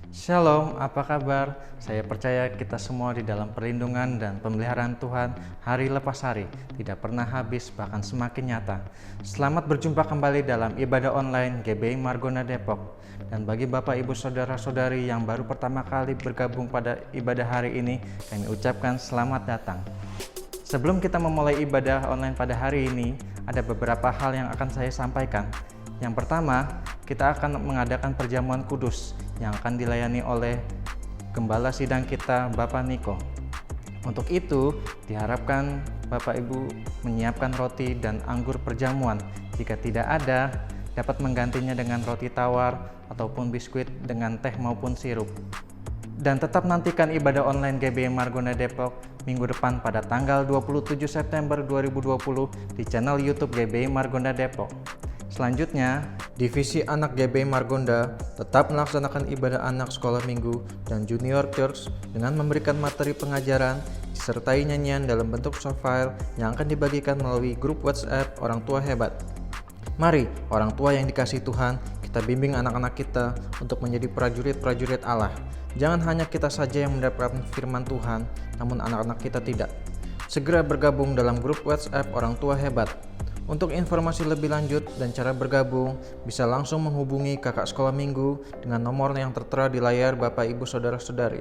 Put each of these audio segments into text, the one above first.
Shalom, apa kabar? Saya percaya kita semua di dalam perlindungan dan pemeliharaan Tuhan hari lepas hari, tidak pernah habis bahkan semakin nyata. Selamat berjumpa kembali dalam ibadah online GBI Margonda Depok. Dan bagi Bapak Ibu Saudara-saudari yang baru pertama kali bergabung pada ibadah hari ini, kami ucapkan selamat datang. Sebelum kita memulai ibadah online pada hari ini, ada beberapa hal yang akan saya sampaikan. Yang pertama, kita akan mengadakan perjamuan kudus yang akan dilayani oleh Gembala Sidang kita, Bapak Niko. Untuk itu, diharapkan Bapak Ibu menyiapkan roti dan anggur perjamuan. Jika tidak ada, dapat menggantinya dengan roti tawar ataupun biskuit dengan teh maupun sirup. Dan tetap nantikan ibadah online GBI Margonda Depok minggu depan pada tanggal 27 September 2020 di channel YouTube GBI Margonda Depok. Selanjutnya, Divisi Anak GBI Margonda tetap melaksanakan ibadah anak sekolah minggu dan junior church dengan memberikan materi pengajaran disertai nyanyian dalam bentuk soft file yang akan dibagikan melalui grup WhatsApp Orang Tua Hebat. Mari, orang tua yang dikasihi Tuhan, kita bimbing anak-anak kita untuk menjadi prajurit-prajurit Allah. Jangan hanya kita saja yang mendapatkan firman Tuhan, namun anak-anak kita tidak. Segera bergabung dalam grup WhatsApp Orang Tua Hebat. Untuk informasi lebih lanjut dan cara bergabung, bisa langsung menghubungi kakak sekolah minggu dengan nomor yang tertera di layar Bapak Ibu Saudara-saudari.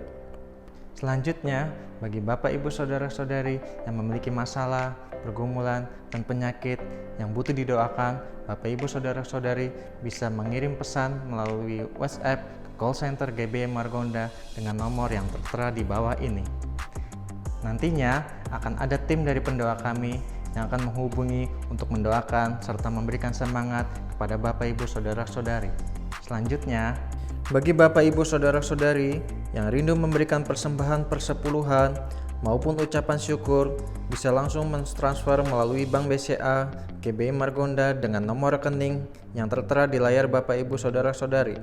Selanjutnya, bagi Bapak Ibu Saudara-saudari yang memiliki masalah, pergumulan, dan penyakit yang butuh didoakan, Bapak Ibu Saudara-saudari bisa mengirim pesan melalui WhatsApp ke call center GBI Margonda dengan nomor yang tertera di bawah ini. Nantinya akan ada tim dari pendoa kami yang akan menghubungi untuk mendoakan serta memberikan semangat kepada Bapak Ibu Saudara-saudari. Selanjutnya, bagi Bapak Ibu Saudara-saudari yang rindu memberikan persembahan persepuluhan maupun ucapan syukur, bisa langsung mentransfer melalui Bank BCA GBI Margonda dengan nomor rekening yang tertera di layar Bapak Ibu Saudara-saudari.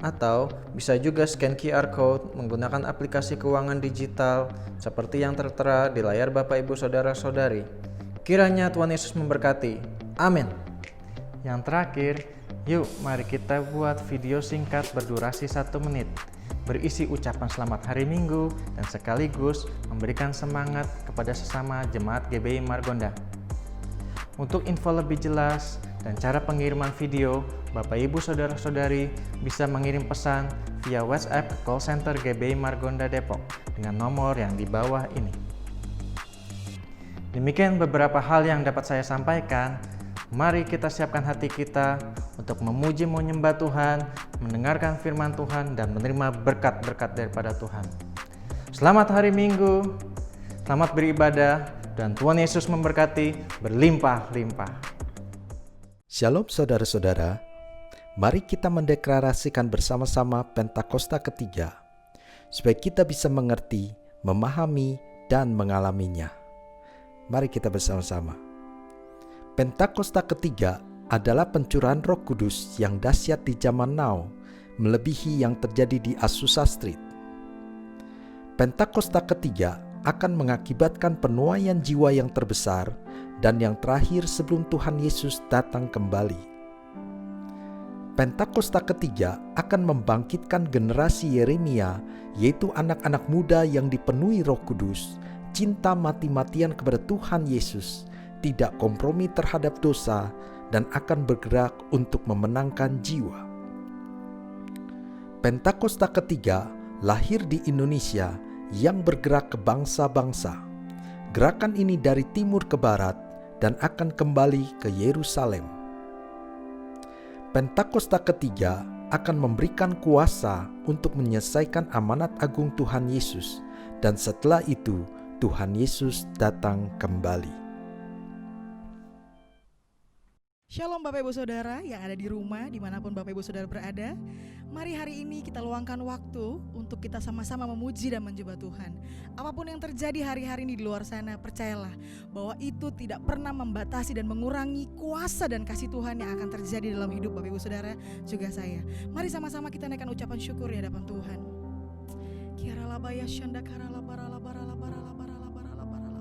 Atau bisa juga scan QR Code menggunakan aplikasi keuangan digital seperti yang tertera di layar Bapak Ibu Saudara-saudari. Kiranya Tuhan Yesus memberkati. Amin. Yang terakhir, yuk mari kita buat video singkat berdurasi 1 menit, berisi ucapan selamat hari Minggu dan sekaligus memberikan semangat kepada sesama jemaat GBI Margonda. Untuk info lebih jelas dan cara pengiriman video, Bapak Ibu Saudara-saudari bisa mengirim pesan via WhatsApp ke call center GBI Margonda Depok dengan nomor yang di bawah ini. Demikian beberapa hal yang dapat saya sampaikan. Mari kita siapkan hati kita untuk memuji menyembah Tuhan, mendengarkan firman Tuhan, dan menerima berkat-berkat daripada Tuhan. Selamat hari Minggu, selamat beribadah, dan Tuhan Yesus memberkati berlimpah-limpah. Shalom saudara-saudara, mari kita mendeklarasikan bersama-sama Pentakosta ketiga, supaya kita bisa mengerti, memahami, dan mengalaminya. Mari kita bersama-sama. Pentakosta ketiga adalah pencurahan Roh Kudus yang dahsyat di zaman now, melebihi yang terjadi di Azusa Street. Pentakosta ketiga akan mengakibatkan penuaian jiwa yang terbesar dan yang terakhir sebelum Tuhan Yesus datang kembali. Pentakosta ketiga akan membangkitkan generasi Yeremia, yaitu anak-anak muda yang dipenuhi Roh Kudus, cinta mati-matian kepada Tuhan Yesus, tidak kompromi terhadap dosa, dan akan bergerak untuk memenangkan jiwa. Pentakosta ketiga lahir di Indonesia yang bergerak ke bangsa-bangsa. Gerakan ini dari timur ke barat dan akan kembali ke Yerusalem. Pentakosta ketiga akan memberikan kuasa untuk menyelesaikan amanat agung Tuhan Yesus, dan setelah itu Tuhan Yesus datang kembali. Shalom Bapak Ibu Saudara yang ada di rumah, dimanapun Bapak Ibu Saudara berada. Mari hari ini kita luangkan waktu untuk kita sama-sama memuji dan menyembah Tuhan. Apapun yang terjadi hari-hari ini di luar sana, percayalah bahwa itu tidak pernah membatasi dan mengurangi kuasa dan kasih Tuhan yang akan terjadi dalam hidup Bapak Ibu Saudara juga saya. Mari sama-sama kita naikkan ucapan syukur di hadapan Tuhan. Kiaralabaya syandakara labara labara labara labara labara labara labara.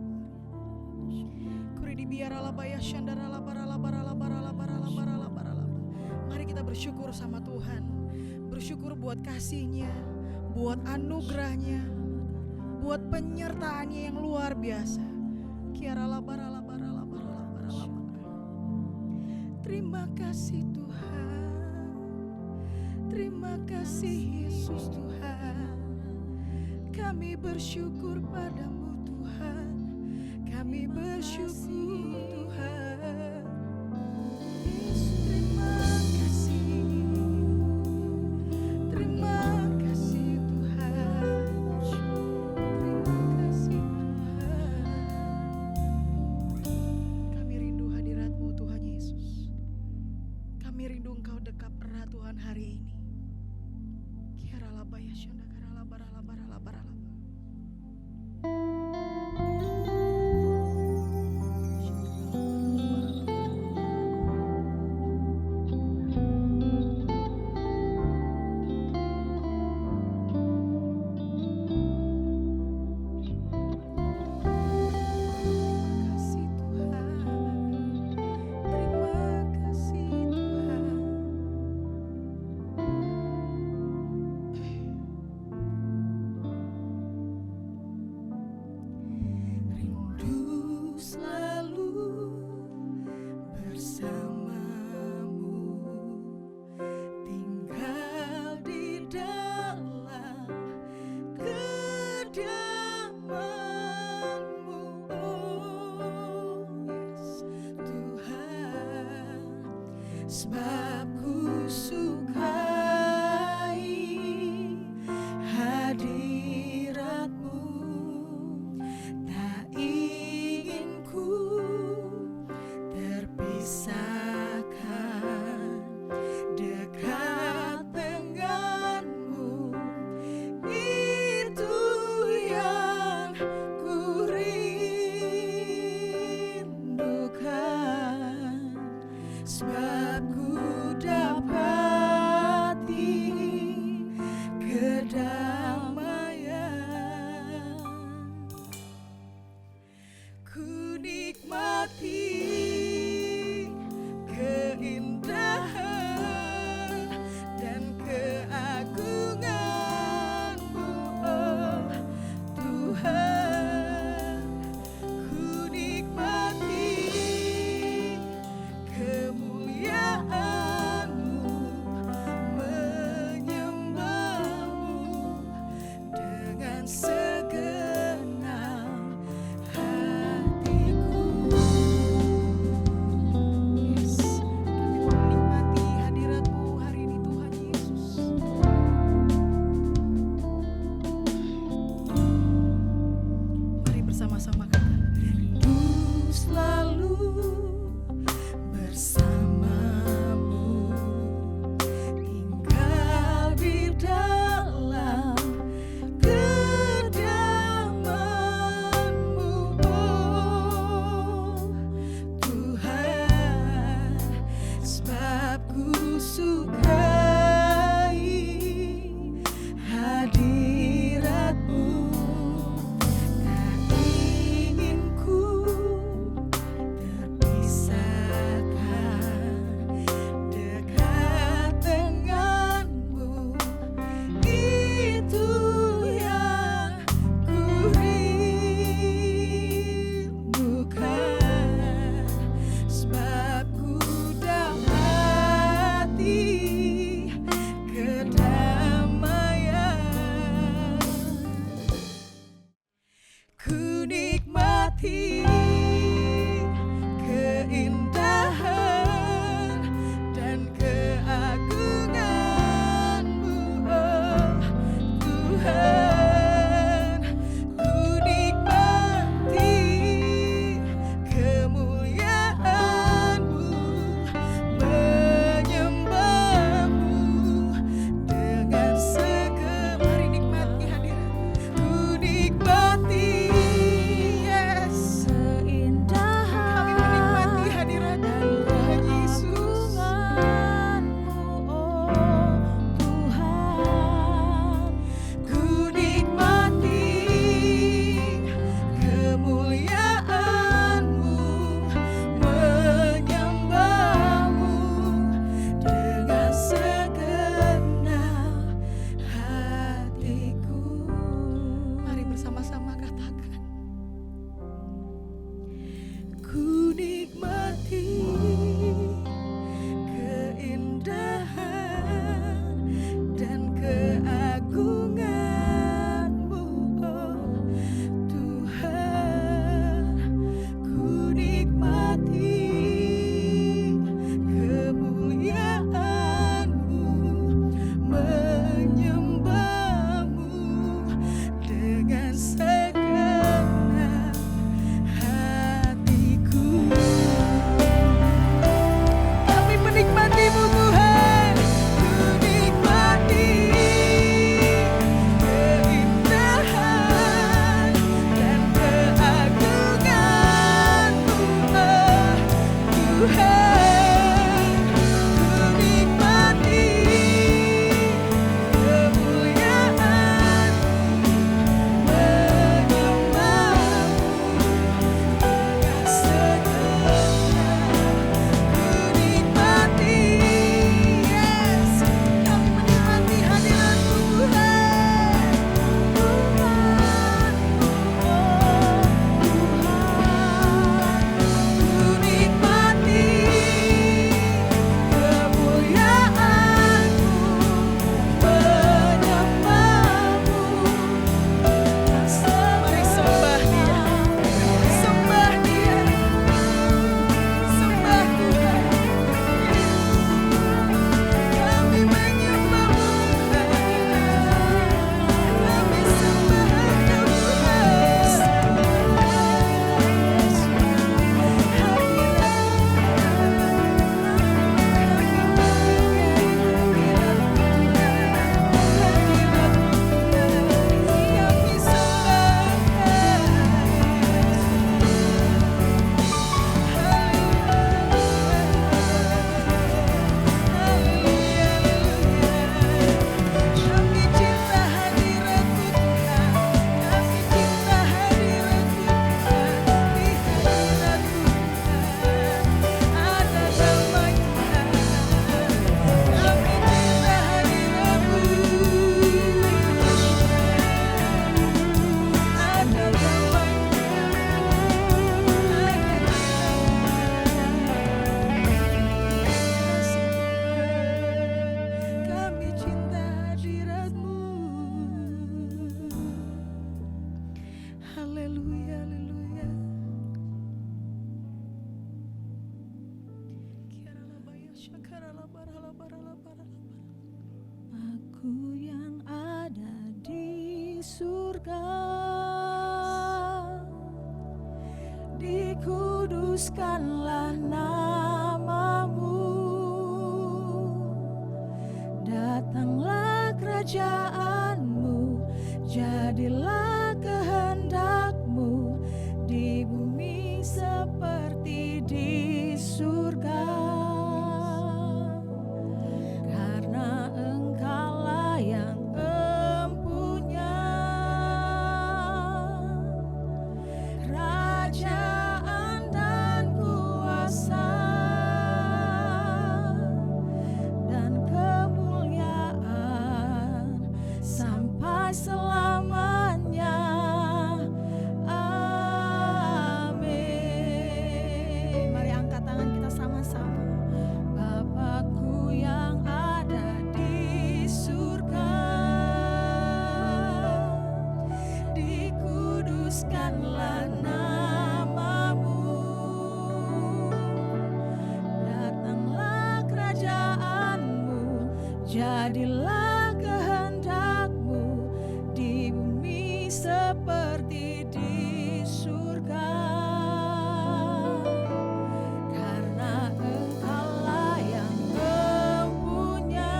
Kuridi biaralabaya syandara labara labara labara labara labara labara labara. Mari kita bersyukur sama Tuhan. bersyukur buat kasih-Nya, buat anugerah-Nya, buat penyertaan-Nya yang luar biasa. Terima kasih Tuhan, terima kasih Yesus Tuhan. Kami bersyukur padamu Tuhan, kami bersyukur Tuhan. Terima kasih, terima kasih Tuhan, terima kasih Tuhan. Kami rindu hadirat-Mu Tuhan Yesus, kami rindu Engkau dekat erat Tuhan hari ini. Kiaralabaya syandakarabaralabaralabaralaba. Kasih Tuhan, terima kasih Tuhan. Rindu selalu bersamamu, tinggal di dalam kediaman-Mu. Oh yes Tuhan, sebab ku sukai hadirat-Mu, tak ingin ku terpisahkan dekat dengan-Mu. Itu yang ku rindukan, sebab ku dapati kedamaian. Ku nikmati keindahan dan keagungan-Mu, oh Tuhan. Ku nikmati kemuliaan-Mu, menyembah-Mu Aku yang ada di surga, dikuduskanlah namamu, datanglah kerajaanmu, jadilah kehendakmu di bumi seperti di surga. Karena Engkaulah yang empunya kerajaan dan kuasa dan kemuliaan sampai selamanya. Amin. Mari angkat tangan kita sama-sama. Bapakku yang ada di surga, dikuduskanlah namamu, datanglah kerajaanmu, jadilah kehendakmu di bumi seperti di surga. Karena Engkaulah yang empunya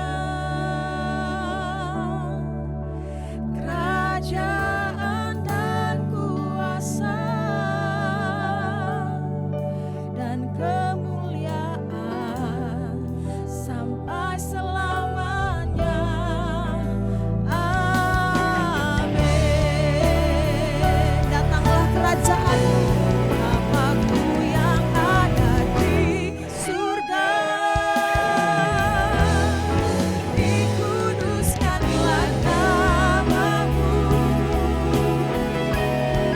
kerajaan dan kuasa dan kemuliaan sampai selamanya. Amin. Datanglah kerajaanmu, Bapakku yang ada di surga, dikuduskanlah namamu,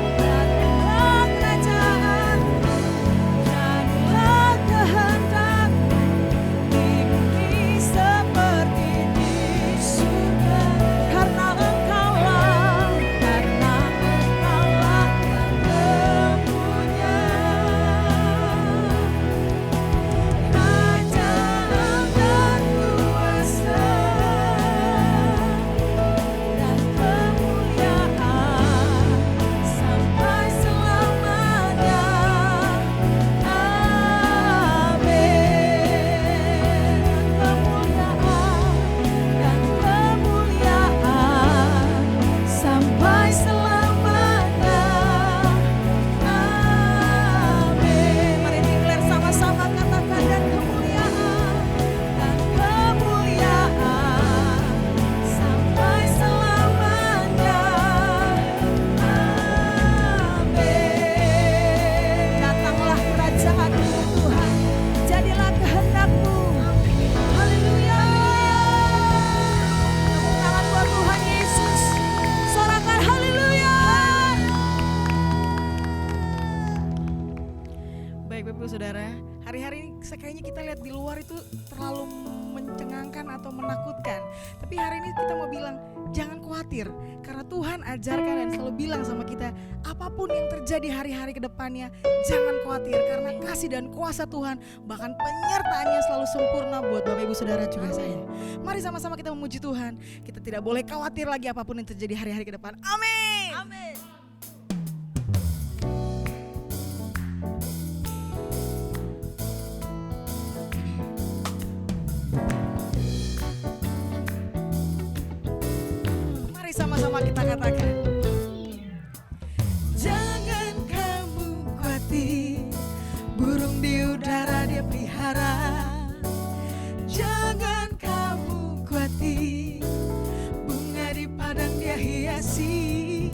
datanglah kerajaanmu, jadilah kehendakmu di bumi seperti di surga. Karena Engkaulah yang empunya kerajaan dan kuasa dan kemuliaan sampai selamanya. Amin. Kemuliaan dan kemuliaan sampai selamanya. Amin. Mari declare sama-sama, katakan dan kemuliaan sampai selamanya. Amin. Datanglah kerajaanmu Tuhan, jadilah kehendakmu. Haleluya. Tepuk tangan buat Tuhan Yesus. Sorakan haleluya. Baik Bapak Ibu Saudara, hari-hari ini kayaknya kita lihat di luar itu terlalu mencengangkan atau menakutkan. Tapi hari ini kita mau bilang jangan khawatir, karena Tuhan ajarkan dan selalu bilang sama kita, apapun yang terjadi hari-hari ke depannya, jangan khawatir, karena kasih dan kuasa Tuhan bahkan penyertaannya selalu sempurna buat Bapak Ibu Saudara juga saya. Mari sama-sama kita memuji Tuhan. Kita tidak boleh khawatir lagi apapun yang terjadi hari-hari ke depan. Amin. Amin. Mari sama-sama kita katakan, jangan kamu khawatir, burung di udara dia pelihara. Jangan kamu khawatir, bunga di padang dia hiasi.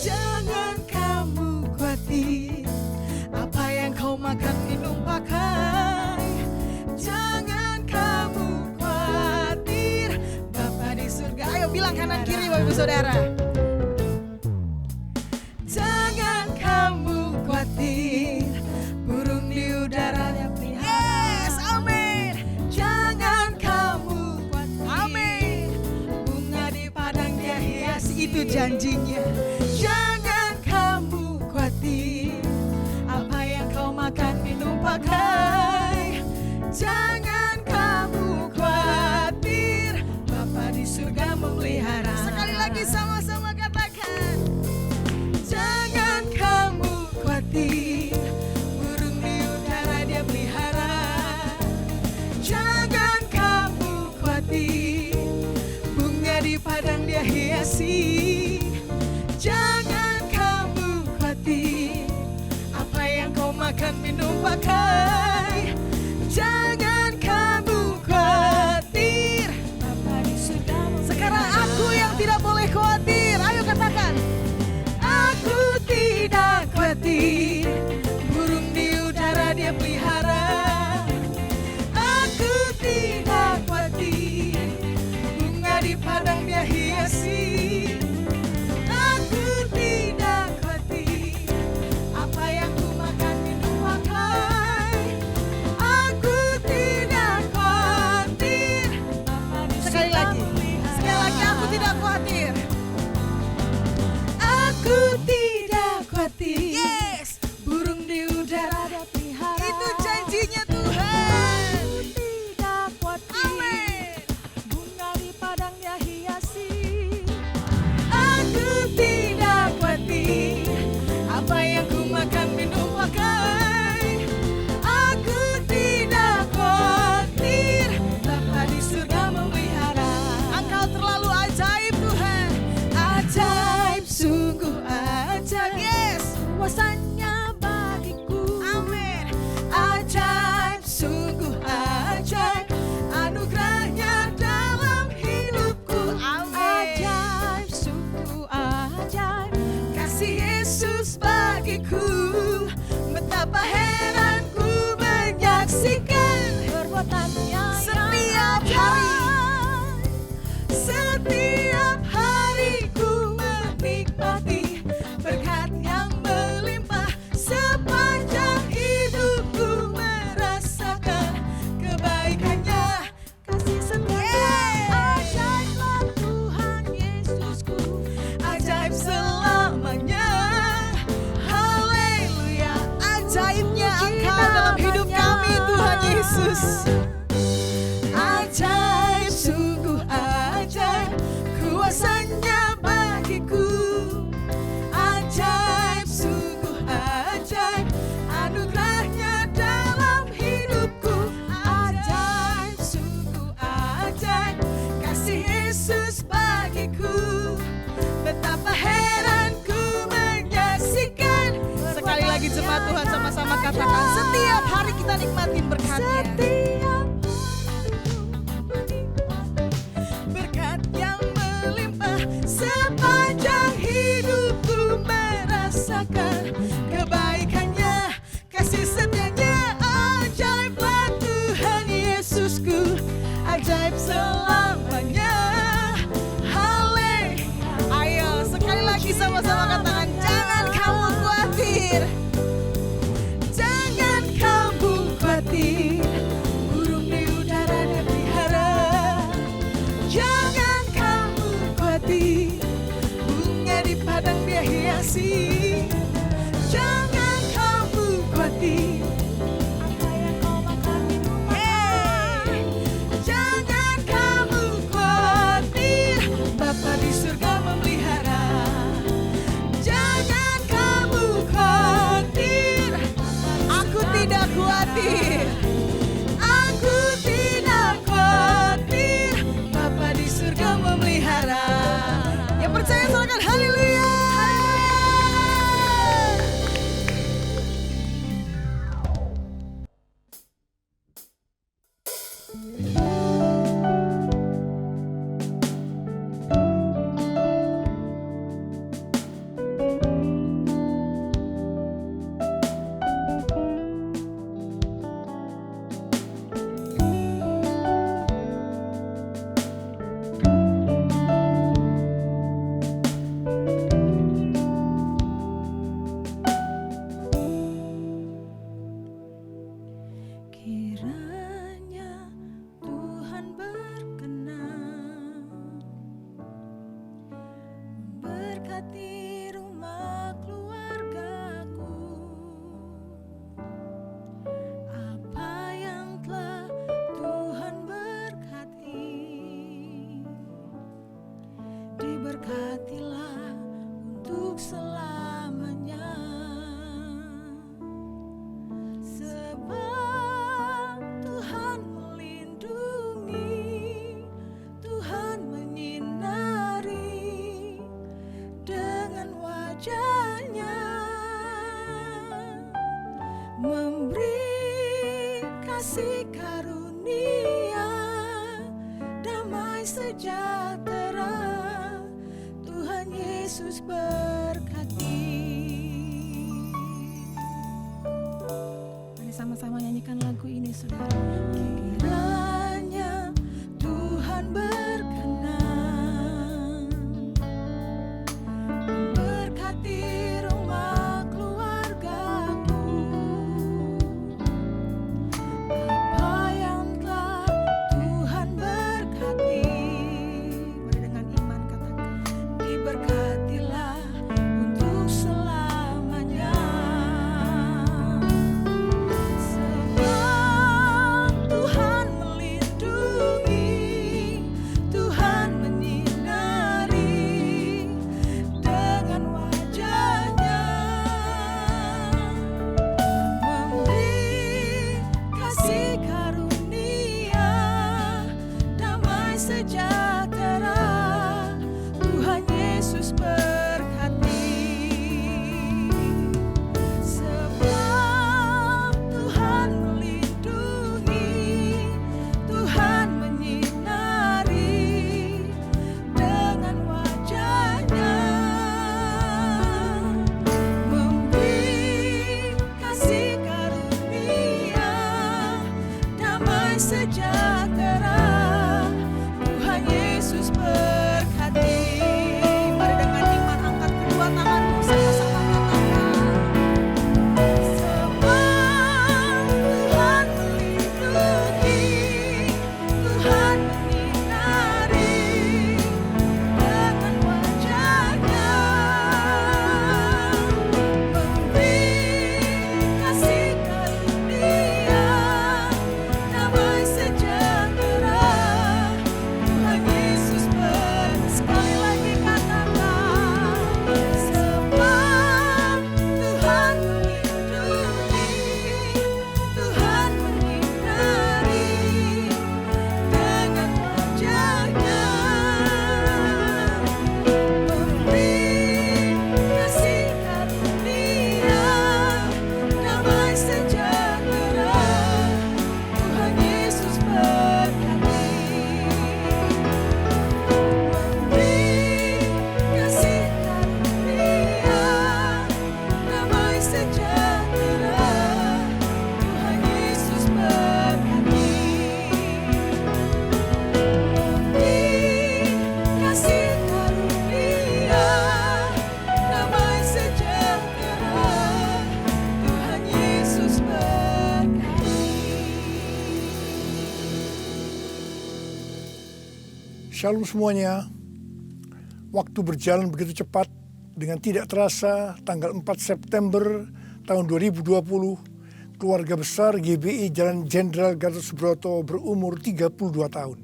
Jangan kamu khawatir, apa yang kau makan minum pakai. Jangan kamu khawatir, Bapa di surga. Ayo bilang kanan kiri Bapak Ibu Saudara. Jangan kamu khawatir, burung di udara dia pelihara. Yes, amin. Jangan kamu khawatir, amin. Bunga di padang dia hiasi, itu janjinya. Jangan kamu khawatir, apa yang kau makan minum pakai. Jangan kamu di padang dia hiasi. Jangan kamu khawatir, apa yang kau makan minum pakai. Jangan kamu khawatir, Bapa di surga sekarang aku yang tidak boleh khawatir. Ayo katakan, aku tidak khawatir. Burung di udara dia pelihara. Aku tidak khawatir, bunga di padang dia hiasi. Aku tidak khawatir, apa yang ku makan minum pakai. Aku tidak khawatir. Sekali lagi, aku tidak khawatir. Aku tidak khawatir. Yes, burung di udara dia pelihara. Itu janjinya Tuhan. Aku tidak khawatir. Amin. Bunga di padang dia hiasi. Aku tidak khawatir, apa yang ku makan minum pakai. Aku tidak khawatir, Bapa di surga memelihara. Engkau terlalu ajaib Tuhan, ajaib, sungguh ajaib. Yes, Kuasanya bagiku. amin. Ajaib, sungguh ajaib, anugerahnya dalam hidupku. Amin. Ajaib, sungguh ajaib. Kasih Yesus bagiku, betapa heran ku menyaksikan Perbuatannya setiap hari. Setiap hari ku menikmati berkat yang melimpah. Sepanjang hidupku merasakan kebaikannya, kasih setianya. Ajaiblah Tuhan Yesusku. Ajaib selamanya. Haleluya. Ajaibnya Engkau dalam hidup kami Tuhan Yesus. Ajaib, sungguh ajaib, kuasanya bagiku. Ajaib, sungguh ajaib, anugerahnya dalam hidupku. Ajaib, sungguh ajaib, kasih Yesus bagiku. Betapa heran ku menyaksikan. Sekali lagi jemaat Tuhan sama-sama katakan, setiap hari kita nikmatin berkatnya. Berkat yang melimpah, sepanjang hidupku merasakan kebaikannya, kasih setianya. Ajaiblah Tuhan Yesusku, ajaib selamanya. Haleluya. Ayo sekali lagi sama-sama katakan, jangan kamu khawatir. Jangan kamu khawatir, burung di udara dia pelihara. Jangan kamu khawatir, bunga di padang dia hiasi. Jangan kamu khawatir, Apa yang kau makan minum hey. Jangan kamu khawatir, Bapa di surga memelihara. Jangan kamu khawatir, aku tidak khawatir. Aku tidak khawatir, Bapa di surga memelihara. Yang percaya silakan haleluya. sejahtera. Tuhan Yesus berkati. Mari sama-sama nyanyikan lagu ini, saudara. Kiranya Tuhan berkenan memberkati rumah keluargaku. Apa yang telah Tuhan berkati, mari dengan iman katakan, diberkatilah untuk selamanya. Sebab Tuhan melindungi, Tuhan menyinari dengan wajah-Nya, memberi kasih karunia, damai sejahtera. Tuhan Yesus berkati. Sebab Tuhan melindungi, Tuhan menyinari dengan wajah-Nya, memberi kasih karunia, damai sejahtera. Tuhan Yesus berkati. Mari dengan iman angkat kedua tanganmu, sama-sama katakan. Sebab Tuhan melindungi, Tuhan menyinari dengan wajah-Nya, memberi kasih karunia, damai sejahtera. Tuhan Yesus sekali lagi katakan. Sebab Tuhan melindungi, Tuhan menyinari dengan wajah-Nya, memberi kasih karunia, damai sejahtera. Tuhan Yesus berkati. Memberi kasih karunia, damai sejahtera. Tuhan Yesus berkati. Memberi kasih karunia, damai sejahtera. Tuhan Yesus berkati. Shalom semuanya. Waktu berjalan begitu cepat. Dengan tidak terasa, tanggal 4 September tahun 2020, keluarga besar GBI Jalan Jenderal Gatot Subroto berumur 32 tahun.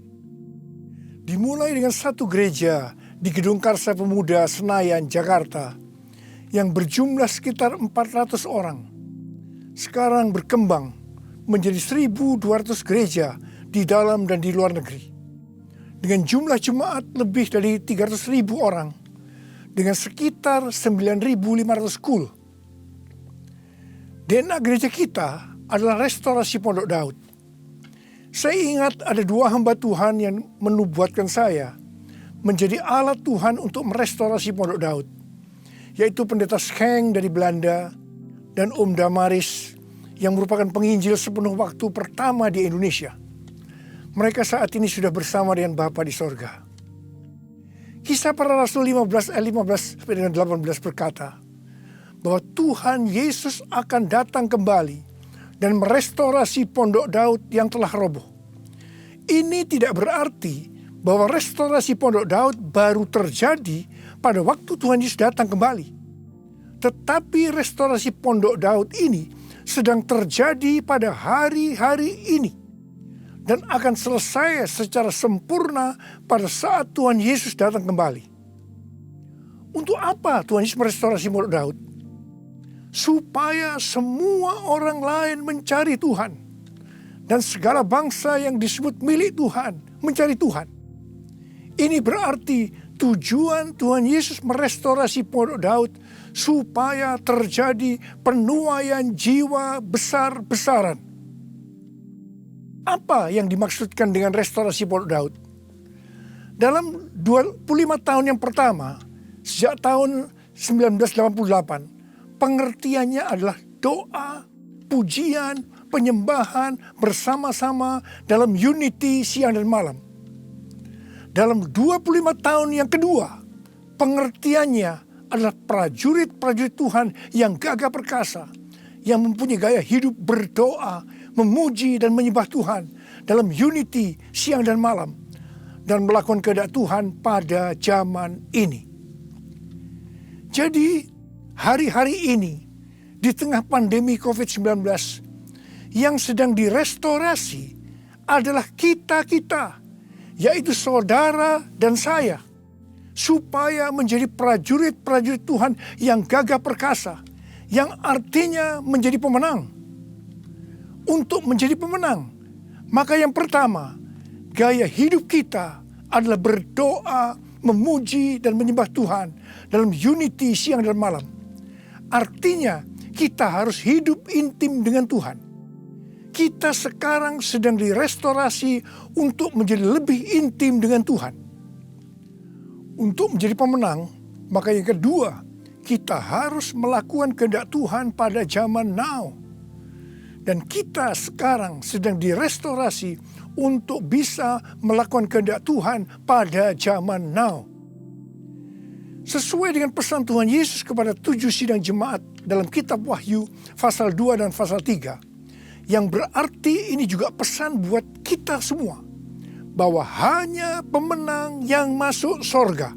Dimulai dengan satu gereja di Gedung Karsa Pemuda Senayan, Jakarta, yang berjumlah sekitar 400 orang. Sekarang berkembang menjadi 1.200 gereja di dalam dan di luar negeri. Dengan jumlah jemaat lebih dari 300.000 orang, dengan sekitar 9.500 school. DNA gereja kita adalah restorasi Pondok Daud. Saya ingat ada 2 hamba Tuhan yang menubuatkan saya menjadi alat Tuhan untuk merestorasi Pondok Daud, yaitu Pendeta Scheng dari Belanda dan Om Damaris yang merupakan penginjil sepenuh waktu pertama di Indonesia. Mereka saat ini sudah bersama dengan Bapa di sorga. Kisah Para Rasul 15 ayat 15-18 berkata bahwa Tuhan Yesus akan datang kembali dan merestorasi Pondok Daud yang telah roboh. Ini tidak berarti bahwa restorasi Pondok Daud baru terjadi pada waktu Tuhan Yesus datang kembali. Tetapi restorasi Pondok Daud ini sedang terjadi pada hari-hari ini. Dan akan selesai secara sempurna pada saat Tuhan Yesus datang kembali. Untuk apa Tuhan Yesus merestorasi Pondok Daud? Supaya semua orang lain mencari Tuhan. Dan segala bangsa yang disebut milik Tuhan mencari Tuhan. Ini berarti tujuan Tuhan Yesus merestorasi Pondok Daud supaya terjadi penuaian jiwa besar-besaran. Apa yang dimaksudkan dengan restorasi Pondok Daud? Dalam 25 tahun yang pertama, sejak tahun 1988, pengertiannya adalah doa, pujian, penyembahan bersama-sama dalam unity siang dan malam. Dalam 25 tahun yang kedua, pengertiannya adalah prajurit-prajurit Tuhan yang gagah perkasa, yang mempunyai gaya hidup berdoa, memuji dan menyembah Tuhan dalam unity siang dan malam, dan melakukan kehendak Tuhan pada zaman ini. Jadi hari-hari ini di tengah pandemi COVID-19 yang sedang direstorasi adalah kita-kita, yaitu saudara dan saya, supaya menjadi prajurit-prajurit Tuhan yang gagah perkasa, yang artinya menjadi pemenang. Untuk menjadi pemenang, maka yang pertama, gaya hidup kita adalah berdoa, memuji dan menyembah Tuhan dalam unity siang dan malam. Artinya kita harus hidup intim dengan Tuhan. Kita sekarang sedang direstorasi untuk menjadi lebih intim dengan Tuhan. Untuk menjadi pemenang, maka yang kedua, kita harus melakukan kehendak Tuhan pada zaman now. Dan kita sekarang sedang direstorasi untuk bisa melakukan kehendak Tuhan pada zaman now. Sesuai dengan pesan Tuhan Yesus kepada 7 sidang jemaat dalam kitab Wahyu pasal 2 dan pasal 3. Yang berarti ini juga pesan buat kita semua, bahwa hanya pemenang yang masuk sorga.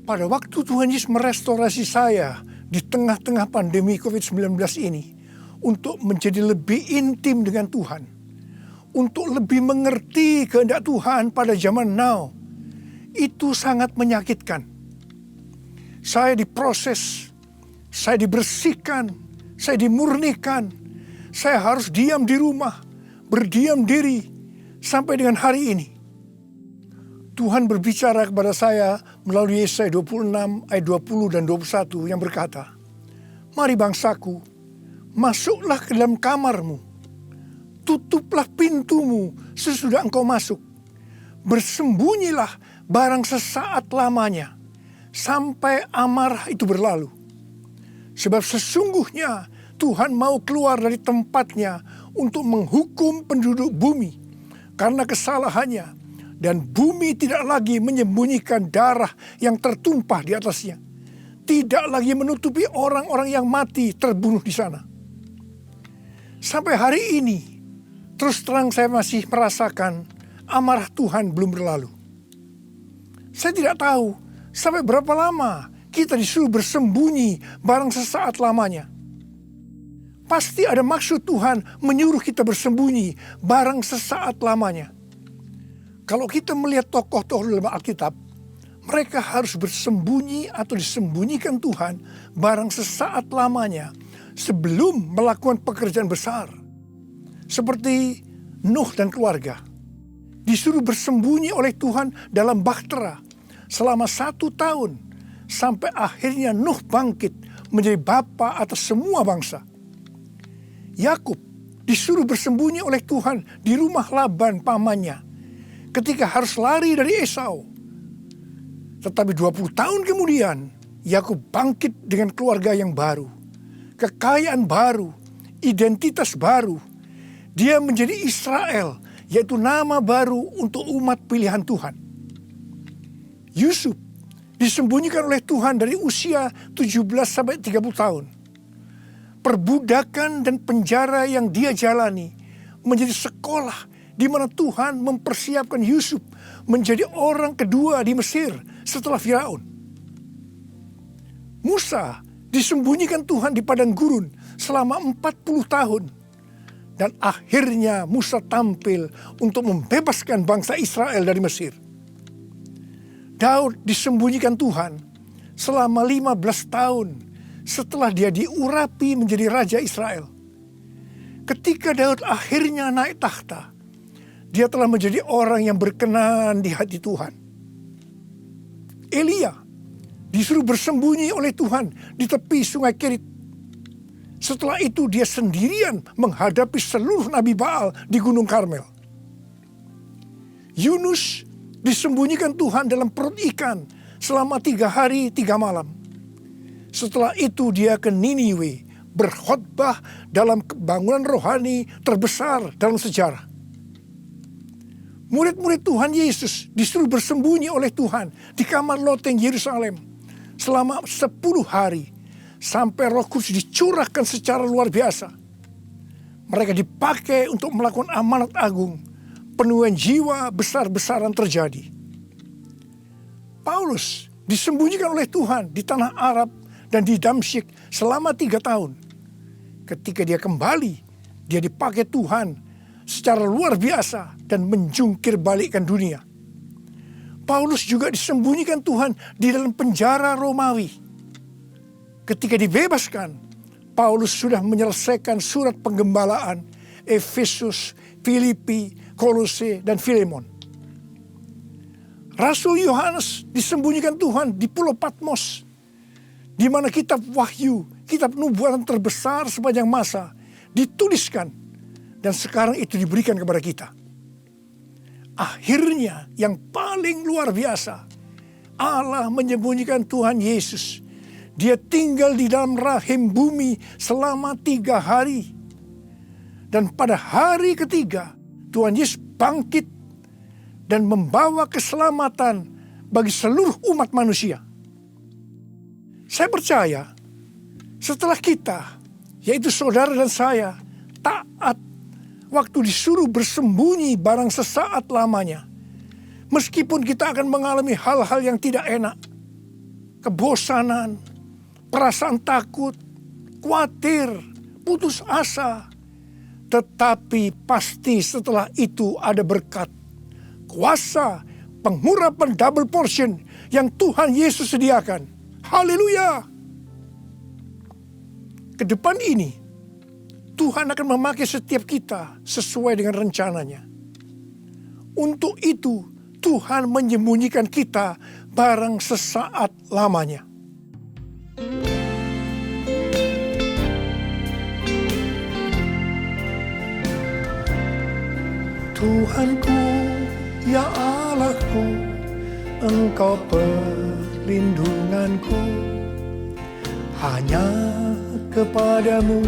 Pada waktu Tuhan Yesus merestorasi saya di tengah-tengah pandemi COVID-19 ini, untuk menjadi lebih intim dengan Tuhan, untuk lebih mengerti kehendak Tuhan pada zaman now, itu sangat menyakitkan. Saya diproses, saya dibersihkan, saya dimurnikan, saya harus diam di rumah, berdiam diri sampai dengan hari ini. Tuhan berbicara kepada saya melalui Yesaya 26 ayat 20 dan 21 yang berkata, "Mari bangsaku, masuklah ke dalam kamarmu, tutuplah pintumu sesudah engkau masuk, bersembunyilah barang sesaat lamanya, sampai amarah itu berlalu. Sebab sesungguhnya Tuhan mau keluar dari tempatnya untuk menghukum penduduk bumi karena kesalahannya, dan bumi tidak lagi menyembunyikan darah yang tertumpah di atasnya, tidak lagi menutupi orang-orang yang mati terbunuh di sana." Sampai hari ini, terus terang saya masih merasakan amarah Tuhan belum berlalu. Saya tidak tahu sampai berapa lama kita disuruh bersembunyi barang sesaat lamanya. Pasti ada maksud Tuhan menyuruh kita bersembunyi barang sesaat lamanya. Kalau kita melihat tokoh-tokoh dalam Alkitab, mereka harus bersembunyi atau disembunyikan Tuhan barang sesaat lamanya sebelum melakukan pekerjaan besar. Seperti Nuh dan keluarga, disuruh bersembunyi oleh Tuhan dalam bahtera selama 1 tahun, sampai akhirnya Nuh bangkit menjadi bapa atas semua bangsa. Yakub disuruh bersembunyi oleh Tuhan di rumah Laban pamannya ketika harus lari dari Esau. Tetapi 20 tahun kemudian, Yakub bangkit dengan keluarga yang baru, kekayaan baru, identitas baru. Dia menjadi Israel, yaitu nama baru untuk umat pilihan Tuhan. Yusuf disembunyikan oleh Tuhan dari usia 17 sampai 30 tahun. Perbudakan dan penjara yang dia jalani menjadi sekolah di mana Tuhan mempersiapkan Yusuf menjadi orang kedua di Mesir setelah Firaun. Musa disembunyikan Tuhan di padang gurun selama 40 tahun. Dan akhirnya Musa tampil untuk membebaskan bangsa Israel dari Mesir. Daud disembunyikan Tuhan selama 15 tahun setelah dia diurapi menjadi raja Israel. Ketika Daud akhirnya naik takhta, dia telah menjadi orang yang berkenan di hati Tuhan. Elia disuruh bersembunyi oleh Tuhan di tepi sungai Kerit. Setelah itu dia sendirian menghadapi seluruh Nabi Baal di Gunung Karmel. Yunus disembunyikan Tuhan dalam perut ikan selama 3 hari 3 malam. Setelah itu dia ke Niniwe, berkhotbah dalam kebangunan rohani terbesar dalam sejarah. Murid-murid Tuhan Yesus disuruh bersembunyi oleh Tuhan di kamar loteng Yerusalem selama 10 hari sampai Roh Kudus dicurahkan secara luar biasa. Mereka dipakai untuk melakukan amanat agung. Penuaian jiwa besar-besaran terjadi. Paulus disembunyikan oleh Tuhan di tanah Arab dan di Damsyik selama 3 tahun. Ketika dia kembali, dia dipakai Tuhan secara luar biasa dan menjungkir balikkan dunia. Paulus juga disembunyikan Tuhan di dalam penjara Romawi. Ketika dibebaskan, Paulus sudah menyelesaikan surat penggembalaan Efesus, Filipi, Kolose, dan Filemon. Rasul Yohanes disembunyikan Tuhan di Pulau Patmos, di mana kitab Wahyu, kitab nubuatan terbesar sepanjang masa, dituliskan dan sekarang itu diberikan kepada kita. Akhirnya yang paling luar biasa, Allah menyembunyikan Tuhan Yesus. Dia tinggal di dalam rahim bumi selama 3 hari. Dan pada hari ketiga, Tuhan Yesus bangkit dan membawa keselamatan bagi seluruh umat manusia. Saya percaya setelah kita, yaitu saudara dan saya, taat waktu disuruh bersembunyi barang sesaat lamanya, meskipun kita akan mengalami hal-hal yang tidak enak, kebosanan, perasaan takut, khawatir, putus asa, tetapi pasti setelah itu ada berkat, kuasa, pengurapan double portion yang Tuhan Yesus sediakan. Haleluya! Ke depan ini, Tuhan akan memakai setiap kita sesuai dengan rencananya. Untuk itu, Tuhan menyembunyikan kita barang sesaat lamanya. Tuhanku, ya Allahku, Engkau perlindunganku. Hanya kepadamu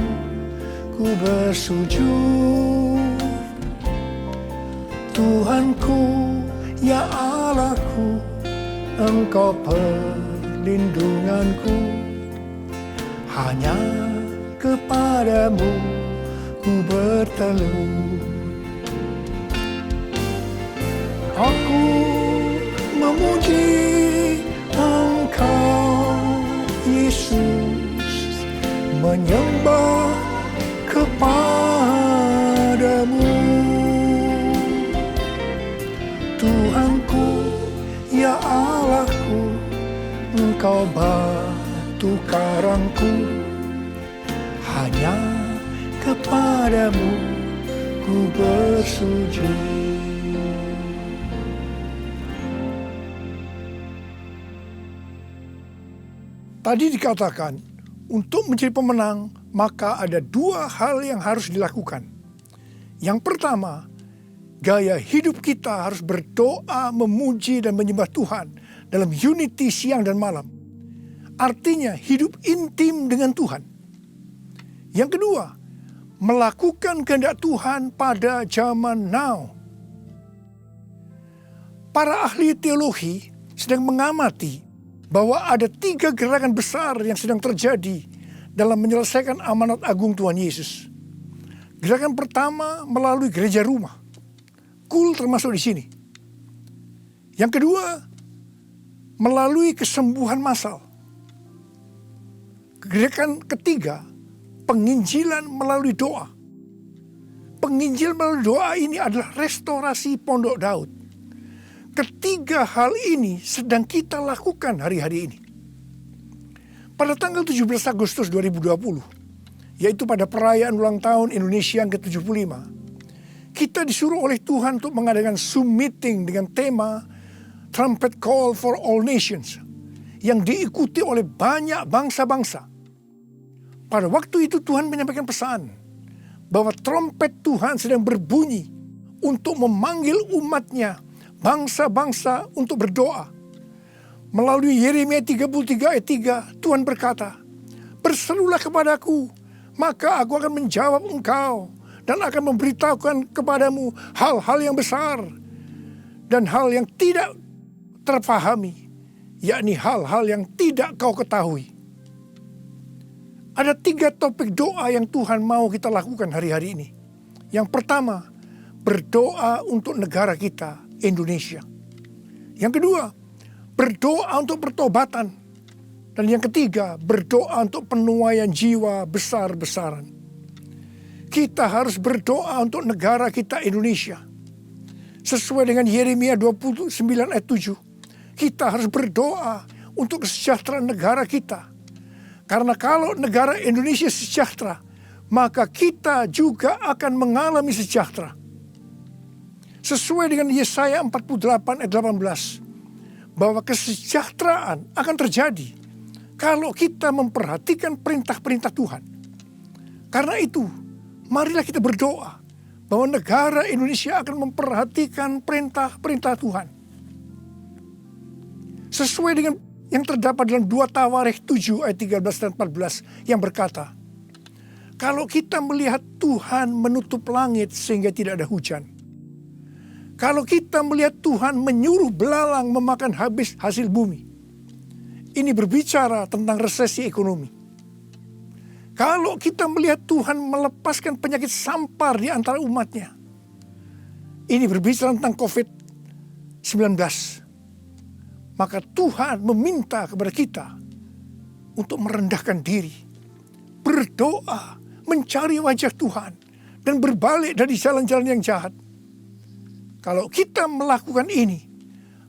ku bersujud. Tuhanku, ya Allahku, Engkau perlindunganku. Hanya kepadamu ku bertelut. Aku memuji Engkau, Yesus, menyembah kepadamu. Tuhanku, ya Allahku, Engkau batu karangku. Hanya kepadamu ku bersujud. Tadi dikatakan, untuk menjadi pemenang, maka ada 2 hal yang harus dilakukan. Yang pertama, gaya hidup kita harus berdoa, memuji, dan menyembah Tuhan dalam unity siang dan malam. Artinya hidup intim dengan Tuhan. Yang kedua, melakukan kehendak Tuhan pada zaman now. Para ahli teologi sedang mengamati bahwa ada 3 gerakan besar yang sedang terjadi dalam menyelesaikan amanat agung Tuhan Yesus. Gerakan pertama melalui gereja rumah. Kul termasuk di sini. Yang kedua, melalui kesembuhan massal. Gerakan ketiga, penginjilan melalui doa. Penginjilan melalui doa ini adalah restorasi Pondok Daud. Ketiga hal ini sedang kita lakukan hari-hari ini. Pada tanggal 17 Agustus 2020, yaitu pada perayaan ulang tahun Indonesia yang ke-75, kita disuruh oleh Tuhan untuk mengadakan Zoom meeting dengan tema Trumpet Call for All Nations, yang diikuti oleh banyak bangsa-bangsa. Pada waktu itu Tuhan menyampaikan pesan bahwa trompet Tuhan sedang berbunyi untuk memanggil umatnya bangsa-bangsa untuk berdoa. Melalui Yeremia 33 ayat 3, Tuhan berkata, "Berserulah kepadaku, maka aku akan menjawab engkau dan akan memberitahukan kepadamu hal-hal yang besar dan hal yang tidak terpahami, yakni hal-hal yang tidak kau ketahui." Ada 3 topik doa yang Tuhan mau kita lakukan hari-hari ini. Yang pertama, berdoa untuk negara kita, Indonesia. Yang kedua, berdoa untuk pertobatan. Dan yang ketiga, berdoa untuk penuaian jiwa besar-besaran. Kita harus berdoa untuk negara kita, Indonesia. Sesuai dengan Yeremia 29 ayat 7, kita harus berdoa untuk kesejahteraan negara kita. Karena kalau negara Indonesia sejahtera, maka kita juga akan mengalami sejahtera. Sesuai dengan Yesaya 48 ayat 18, bahwa kesejahteraan akan terjadi kalau kita memperhatikan perintah-perintah Tuhan. Karena itu, marilah kita berdoa bahwa negara Indonesia akan memperhatikan perintah-perintah Tuhan. Sesuai dengan yang terdapat dalam 2 Tawarikh 7 ayat 13 dan 14 yang berkata, kalau kita melihat Tuhan menutup langit sehingga tidak ada hujan. Kalau kita melihat Tuhan menyuruh belalang memakan habis hasil bumi. Ini berbicara tentang resesi ekonomi. Kalau kita melihat Tuhan melepaskan penyakit sampar di antara umatnya. Ini berbicara tentang COVID-19. Maka Tuhan meminta kepada kita untuk merendahkan diri, berdoa, mencari wajah Tuhan, dan berbalik dari jalan-jalan yang jahat. Kalau kita melakukan ini,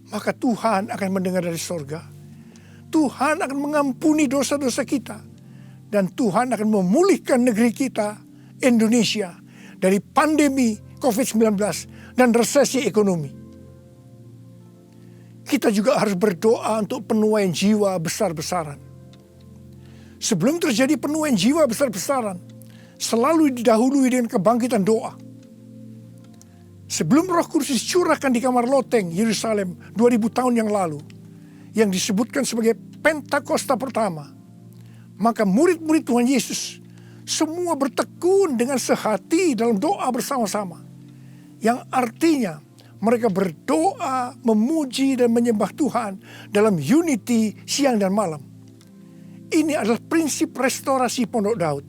maka Tuhan akan mendengar dari sorga. Tuhan akan mengampuni dosa-dosa kita. Dan Tuhan akan memulihkan negeri kita, Indonesia, dari pandemi COVID-19 dan resesi ekonomi. Kita juga harus berdoa untuk penuaian jiwa besar-besaran. Sebelum terjadi penuaian jiwa besar-besaran, selalu didahului dengan kebangkitan doa. Sebelum Roh Kudus dicurahkan di kamar loteng Yerusalem 2000 tahun yang lalu, yang disebutkan sebagai Pentakosta pertama, maka murid-murid Tuhan Yesus semua bertekun dengan sehati dalam doa bersama-sama. Yang artinya mereka berdoa, memuji dan menyembah Tuhan dalam unity siang dan malam. Ini adalah prinsip restorasi Pondok Daud.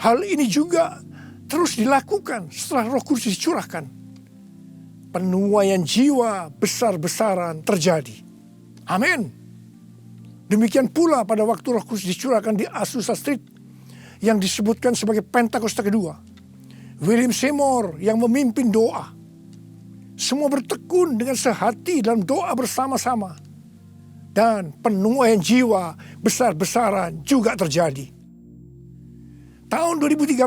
Hal ini juga terus dilakukan setelah Roh Kudus dicurahkan. Penuaian jiwa besar-besaran terjadi. Amin. Demikian pula pada waktu Roh Kudus dicurahkan di Azusa Street yang disebutkan sebagai Pentakosta kedua. William Seymour yang memimpin doa. Semua bertekun dengan sehati dalam doa bersama-sama. Dan penuaian jiwa besar-besaran juga terjadi. Tahun 2013,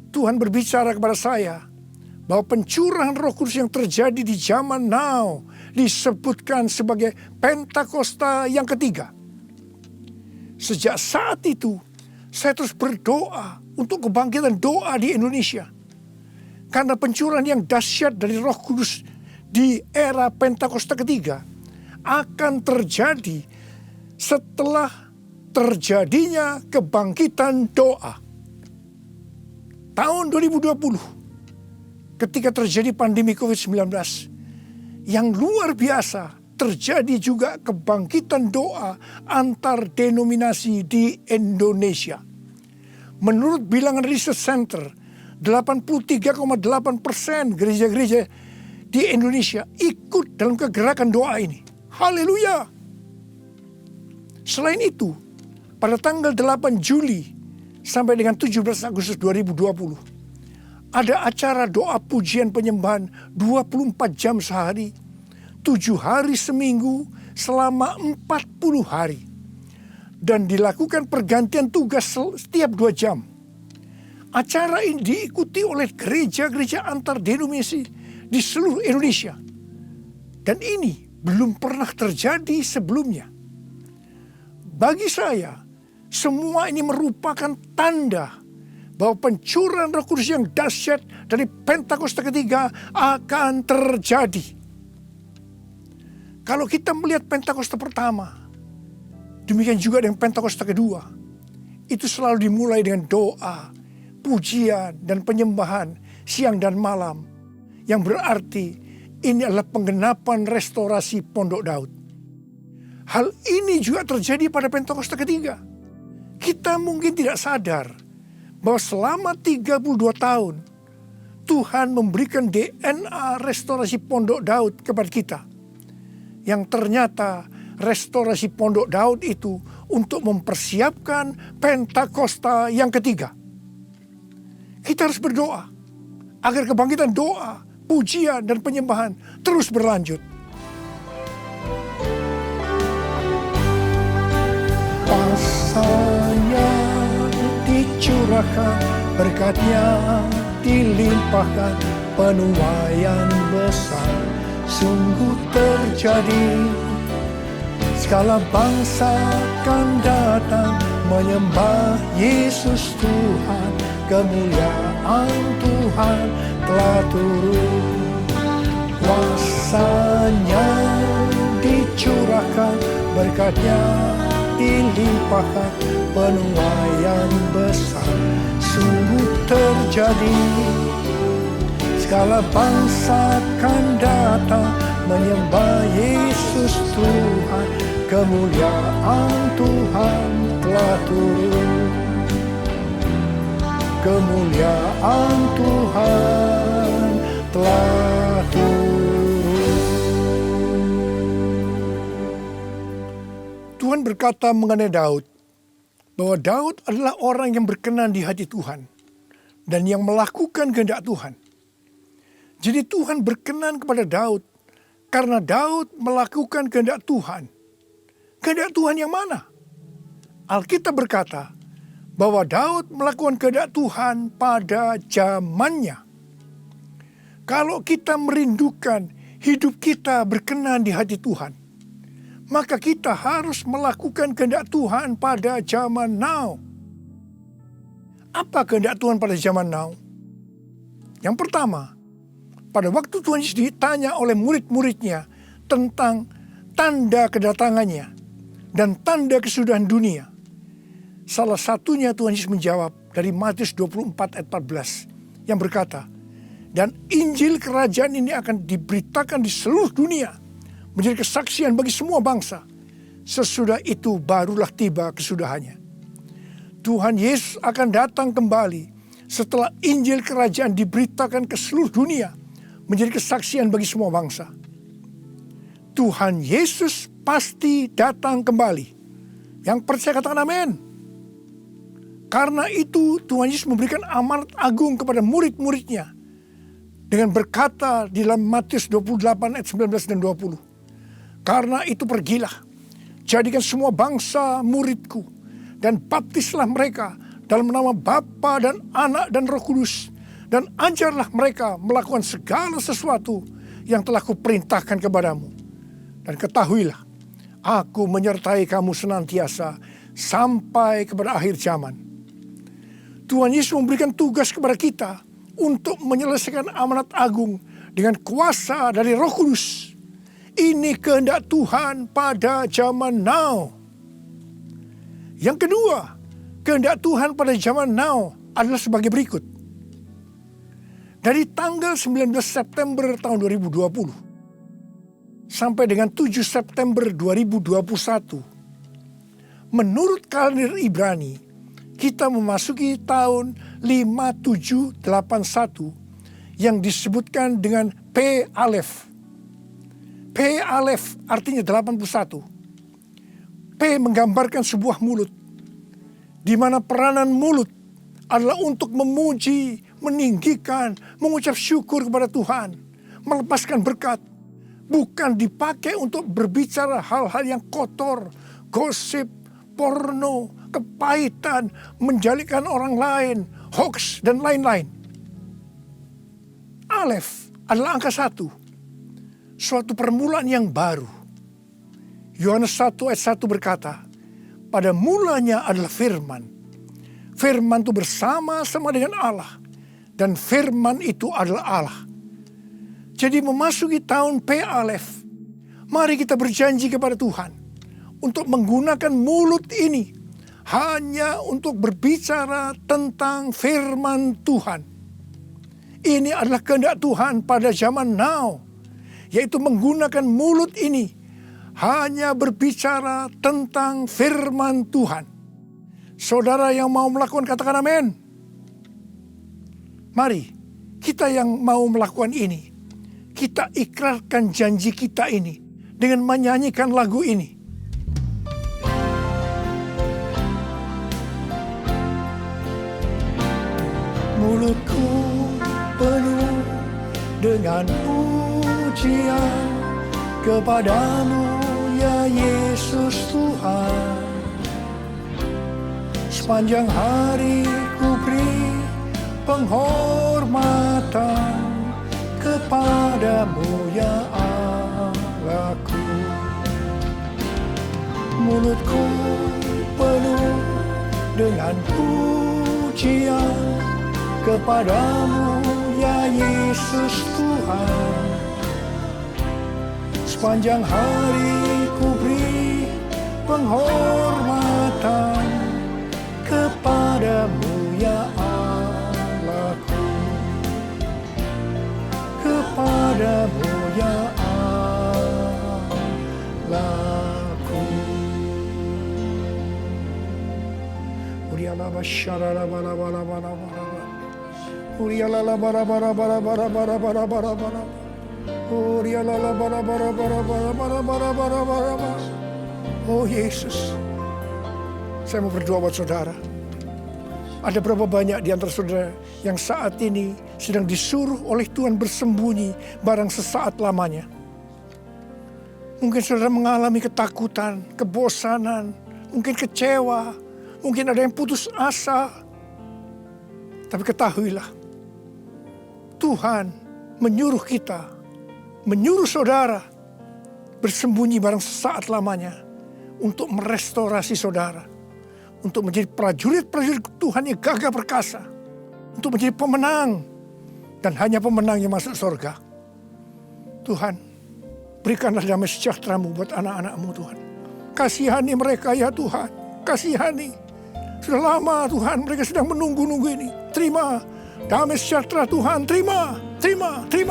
Tuhan berbicara kepada saya bahwa pencurahan Roh Kudus yang terjadi di zaman now disebutkan sebagai Pentakosta yang ketiga. Sejak saat itu, saya terus berdoa untuk kebangkitan doa di Indonesia. Karena pencurahan yang dahsyat dari Roh Kudus di era Pentakosta ketiga akan terjadi setelah terjadinya kebangkitan doa. Tahun 2020, ketika terjadi pandemi COVID-19, yang luar biasa, terjadi juga kebangkitan doa antar denominasi di Indonesia. Menurut bilangan Research Center, 83,8% gereja-gereja di Indonesia ikut dalam kegerakan doa ini. Haleluya! Selain itu, pada tanggal 8 Juli sampai dengan 17 Agustus 2020, ada acara doa pujian penyembahan 24 jam sehari, 7 hari seminggu, selama 40 hari. Dan dilakukan pergantian tugas setiap 2 jam. Acara ini diikuti oleh gereja-gereja antar denominasi di seluruh Indonesia. Dan ini belum pernah terjadi sebelumnya. Bagi saya, semua ini merupakan tanda bahwa pencurahan Roh Kudus yang dahsyat dari Pentakosta ketiga akan terjadi. Kalau kita melihat Pentakosta pertama, demikian juga dengan Pentakosta kedua, itu selalu dimulai dengan doa, pujian, dan penyembahan siang dan malam, yang berarti ini adalah penggenapan restorasi Pondok Daud. Hal ini juga terjadi pada Pentakosta ketiga. Kita mungkin tidak sadar bahwa selama 32 tahun Tuhan memberikan DNA restorasi Pondok Daud kepada kita. Yang ternyata restorasi Pondok Daud itu untuk mempersiapkan Pentakosta yang ketiga. Kita harus berdoa agar kebangkitan doa, pujian, dan penyembahan terus berlanjut. Pasanya dicurahkan, berkatnya dilimpahkan, penuaian besar sungguh terjadi. Segala bangsa akan datang menyembah Yesus Tuhan, kemuliaan Tuhan telah turun. Kuasanya dicurahkan, berkatnya dilimpahkan, penuaian besar sungguh terjadi. Segala bangsa akan datang menyembah Yesus Tuhan, kemuliaan Tuhan telah turun. Kemuliaan Tuhan telah turun. Tuhan berkata mengenai Daud, bahwa Daud adalah orang yang berkenan di hati Tuhan dan yang melakukan kehendak Tuhan. Jadi Tuhan berkenan kepada Daud karena Daud melakukan kehendak Tuhan. Kehendak Tuhan yang mana? Alkitab berkata bahwa Daud melakukan kehendak Tuhan pada zamannya. Kalau kita merindukan hidup kita berkenan di hati Tuhan, maka kita harus melakukan kehendak Tuhan pada zaman now. Apa kehendak Tuhan pada zaman now? Yang pertama, pada waktu Tuhan Yesus ditanya oleh murid-muridnya tentang tanda kedatangannya dan tanda kesudahan dunia, salah satunya Tuhan Yesus menjawab dari Matius 24 ayat 14 yang berkata, dan Injil kerajaan ini akan diberitakan di seluruh dunia, menjadi kesaksian bagi semua bangsa. Sesudah itu barulah tiba kesudahannya. Tuhan Yesus akan datang kembali setelah Injil kerajaan diberitakan ke seluruh dunia, menjadi kesaksian bagi semua bangsa. Tuhan Yesus pasti datang kembali. Yang percaya katakan amin. Karena itu Tuhan Yesus memberikan amanat agung kepada murid-muridnya dengan berkata di dalam Matius 28 ayat 19 dan 20. Karena itu pergilah, jadikan semua bangsa muridku, dan baptislah mereka dalam nama Bapa dan Anak dan Roh Kudus, dan ajarlah mereka melakukan segala sesuatu yang telah kuperintahkan kepadamu. Dan ketahuilah, aku menyertai kamu senantiasa sampai kepada akhir zaman. Tuhan Yesus memberikan tugas kepada kita untuk menyelesaikan amanat agung dengan kuasa dari Roh Kudus. Ini kehendak Tuhan pada zaman now. Yang kedua, kehendak Tuhan pada zaman now adalah sebagai berikut. Dari tanggal 19 September tahun 2020 sampai dengan 7 September 2021, menurut kalender Ibrani, kita memasuki tahun 5781 yang disebutkan dengan P Alef. P Alef artinya 81. P menggambarkan sebuah mulut, di mana peranan mulut adalah untuk memuji, meninggikan, mengucap syukur kepada Tuhan, melepaskan berkat, bukan dipakai untuk berbicara hal-hal yang kotor, gosip, porno, kepahitan, menjalikan orang lain, hoax, dan lain-lain. Alef adalah angka 1, suatu permulaan yang baru. Yohanes 1 ayat 1 berkata, pada mulanya adalah firman. Firman itu bersama-sama dengan Allah. Dan firman itu adalah Allah. Jadi memasuki tahun P Alef, mari kita berjanji kepada Tuhan untuk menggunakan mulut ini hanya untuk berbicara tentang firman Tuhan. Ini adalah kehendak Tuhan pada zaman now, yaitu menggunakan mulut ini hanya berbicara tentang firman Tuhan. Saudara yang mau melakukan, katakan amin. Mari kita yang mau melakukan ini, kita ikrarkan janji kita ini dengan menyanyikan lagu ini. Mulutku penuh dengan pujian kepadamu ya Yesus Tuhan. Sepanjang hari ku beri penghormatan kepadamu ya Allahku. Mulutku penuh dengan pujian kepadamu ya Yesus Tuhan. Sepanjang hari ku beri penghormatan kepadamu ya Allahku. Kepadamu ya Allahku. Uriala basyarala bala bala bala bala. Uriala la bara bara bara bara bara bara bara bara. Uriala la bara bara bara bara bara bara bara bara. Oh Yesus, saya mau berdoa buat saudara. Ada berapa banyak di antara saudara yang saat ini sedang disuruh oleh Tuhan bersembunyi barang sesaat lamanya. Mungkin saudara mengalami ketakutan, kebosanan, mungkin kecewa, mungkin ada yang putus asa. Tapi ketahuilah, Tuhan menyuruh kita, menyuruh saudara bersembunyi barang sesaat lamanya untuk merestorasi saudara. Untuk menjadi prajurit-prajurit Tuhan yang gagah perkasa. Untuk menjadi pemenang. Dan hanya pemenang yang masuk surga. Tuhan, berikanlah damai sejahtera-Mu buat anak-anak-Mu Tuhan. Kasihani mereka ya Tuhan. Kasihani. Sudah lama Tuhan mereka sedang menunggu-nunggu ini. Terima damai sejahtera Tuhan. Terima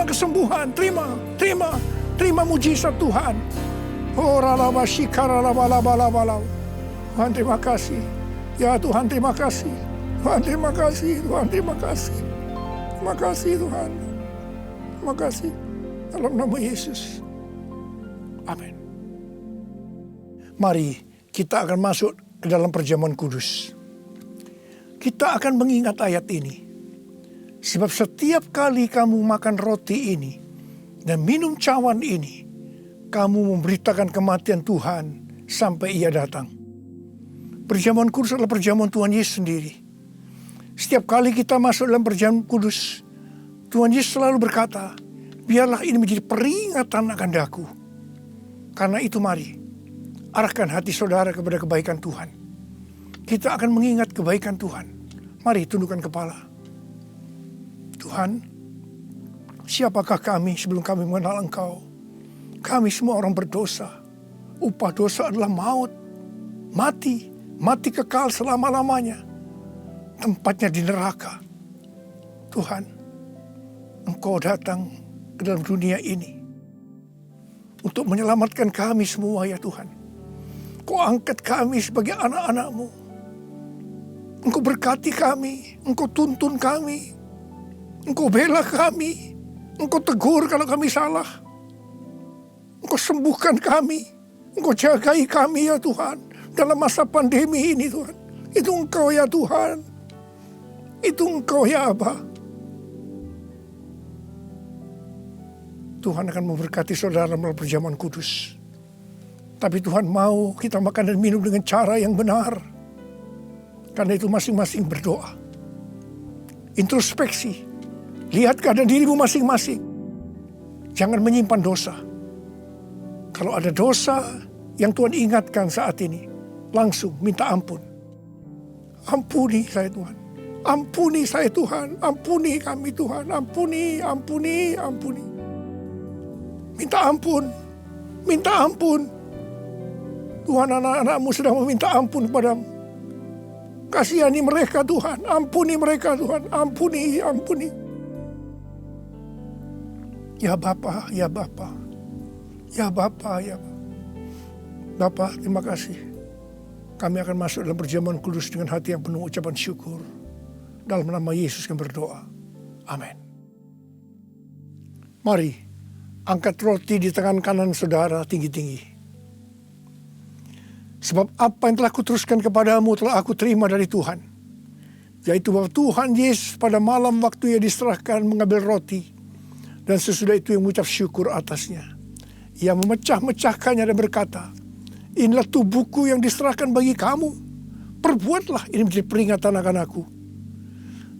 kesembuhan. Terima mujizat Tuhan. Oh ralabashikara. Tuhan terima kasih. Ya Tuhan terima kasih. Tuhan terima kasih. Tuhan terima kasih. Terima kasih Tuhan. Terima kasih. Dalam nama Yesus. Amin. Mari kita akan masuk ke dalam perjamuan kudus. Kita akan mengingat ayat ini. Sebab setiap kali kamu makan roti ini dan minum cawan ini, kamu memberitakan kematian Tuhan sampai Ia datang. Perjamuan kudus adalah perjamuan Tuhan Yesus sendiri. Setiap kali kita masuk dalam perjamuan kudus, Tuhan Yesus selalu berkata, biarlah ini menjadi peringatan akan daku. Karena itu mari, arahkan hati saudara kepada kebaikan Tuhan. Kita akan mengingat kebaikan Tuhan. Mari tundukkan kepala. Tuhan, siapakah kami sebelum kami mengenal Engkau? Kami semua orang berdosa. Upah dosa adalah maut, mati kekal selama-lamanya. Tempatnya di neraka. Tuhan, Engkau datang ke dalam dunia ini untuk menyelamatkan kami semua ya Tuhan. Engkau angkat kami sebagai anak-anak-Mu. Engkau berkati kami, Engkau tuntun kami, Engkau bela kami, Engkau tegur kalau kami salah. Engkau sembuhkan kami, Engkau jagai kami ya Tuhan. Dalam masa pandemi ini Tuhan. Itu Engkau ya Tuhan. Itu Engkau ya Aba. Tuhan akan memberkati saudara melalui perjamuan kudus. Tapi Tuhan mau kita makan dan minum dengan cara yang benar. Karena itu masing-masing berdoa. Introspeksi. Lihat keadaan dirimu masing-masing. Jangan menyimpan dosa. Kalau ada dosa yang Tuhan ingatkan saat ini, langsung minta ampun. Ampuni saya Tuhan. Ampuni saya Tuhan. Ampuni kami Tuhan. Ampuni, ampuni, ampuni. Minta ampun. Minta ampun. Tuhan, anak-anak-Mu sedang meminta ampun kepadamu. Kasihani mereka Tuhan. Ampuni mereka Tuhan. Ampuni, ampuni. Ya Bapa, ya Bapa. Ya Bapa, ya Bapa. Bapa, terima kasih. Kami akan masuk dalam perjamuan kudus dengan hati yang penuh ucapan syukur. Dalam nama Yesus kami berdoa. Amin. Mari, angkat roti di tangan kanan saudara tinggi-tinggi. Sebab apa yang telah kuteruskan kepadamu telah aku terima dari Tuhan. Yaitu bahwa Tuhan Yesus pada malam waktu ia diserahkan mengambil roti. Dan sesudah itu yang mengucap syukur atasnya. Ia memecah-mecahkannya dan berkata, inilah tubuhku yang diserahkan bagi kamu. Perbuatlah ini menjadi peringatan akan aku.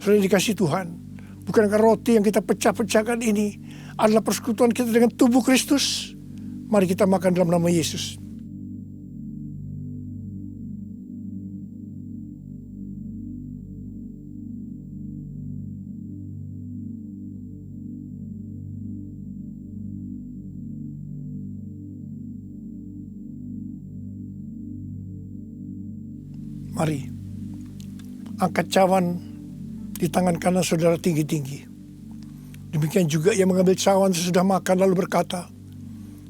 Sudah dikasih Tuhan. Bukankah roti yang kita pecah-pecahkan ini adalah persekutuan kita dengan tubuh Kristus? Mari kita makan dalam nama Yesus. Mari, angkat cawan di tangan kanan saudara tinggi-tinggi. Demikian juga ia mengambil cawan sesudah makan lalu berkata,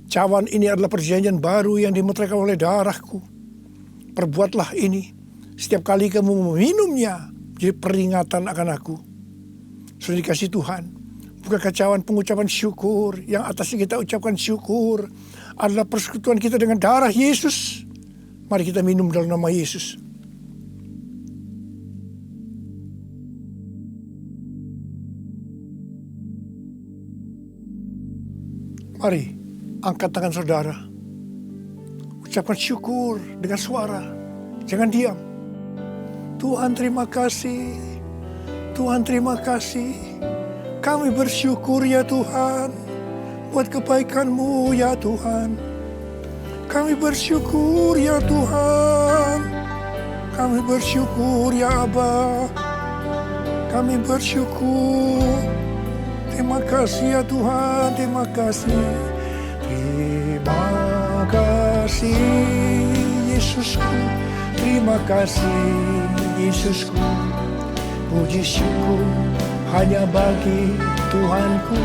cawan ini adalah perjanjian baru yang dimeteraikan oleh darahku. Perbuatlah ini setiap kali kamu meminumnya jadi peringatan akan aku. Sudah dikasih Tuhan. Bukankah cawan pengucapan syukur yang atasnya kita ucapkan syukur adalah persekutuan kita dengan darah Yesus. Mari kita minum dalam nama Yesus. Mari, angkat tangan saudara. Ucapkan syukur dengan suara. Jangan diam. Tuhan terima kasih. Tuhan terima kasih. Kami bersyukur ya Tuhan. Buat kebaikan-Mu ya Tuhan. Kami bersyukur ya Tuhan. Kami bersyukur ya Aba. Kami bersyukur. Terima kasih ya Tuhan, terima kasih. Terima kasih Yesusku. Terima kasih Yesusku. Puji syukur hanya bagi Tuhanku.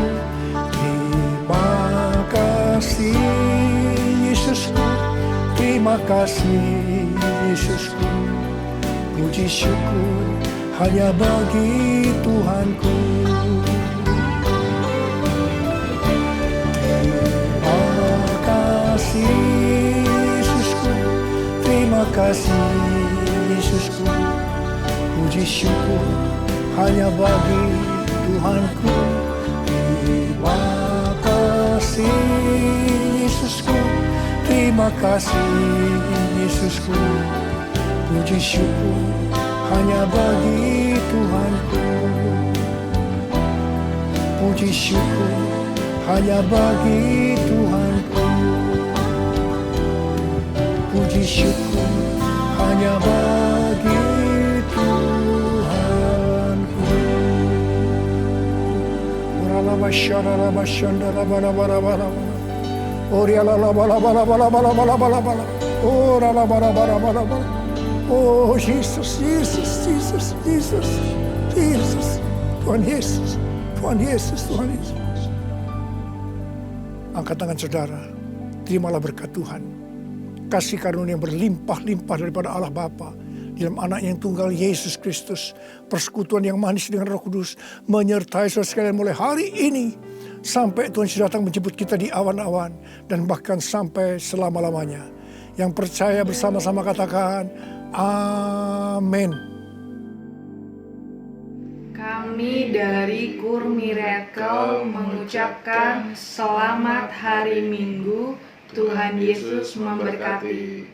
Terima kasih Yesusku. Terima kasih Yesusku. Puji syukur hanya bagi Tuhanku. Yesusku, terima kasih Yesusku. Puji syukur hanya bagi Tuhanku. Terima kasih Yesusku. Terima kasih Yesusku. Puji syukur hanya bagi Tuhanku. Puji syukur hanya bagi Tuhanku. Puji syukur hanya bagi Tuhanku. Oh Yesus, Yesus, Yesus, Yesus, Yesus, Tuhan Yesus, Tuhan Yesus, Tuhan Yesus. Angkat tangan saudara, terimalah berkat Tuhan. Kasih karunia yang berlimpah-limpah daripada Allah Bapa dalam anak yang tunggal Yesus Kristus. Persekutuan yang manis dengan Roh Kudus menyertai saudara sekalian mulai hari ini sampai Tuhan sudah datang menjemput kita di awan-awan dan bahkan sampai selama-lamanya. Yang percaya bersama-sama katakan amin. Kami dari Kur Miracle mengucapkan selamat hari Minggu. Tuhan Yesus memberkati.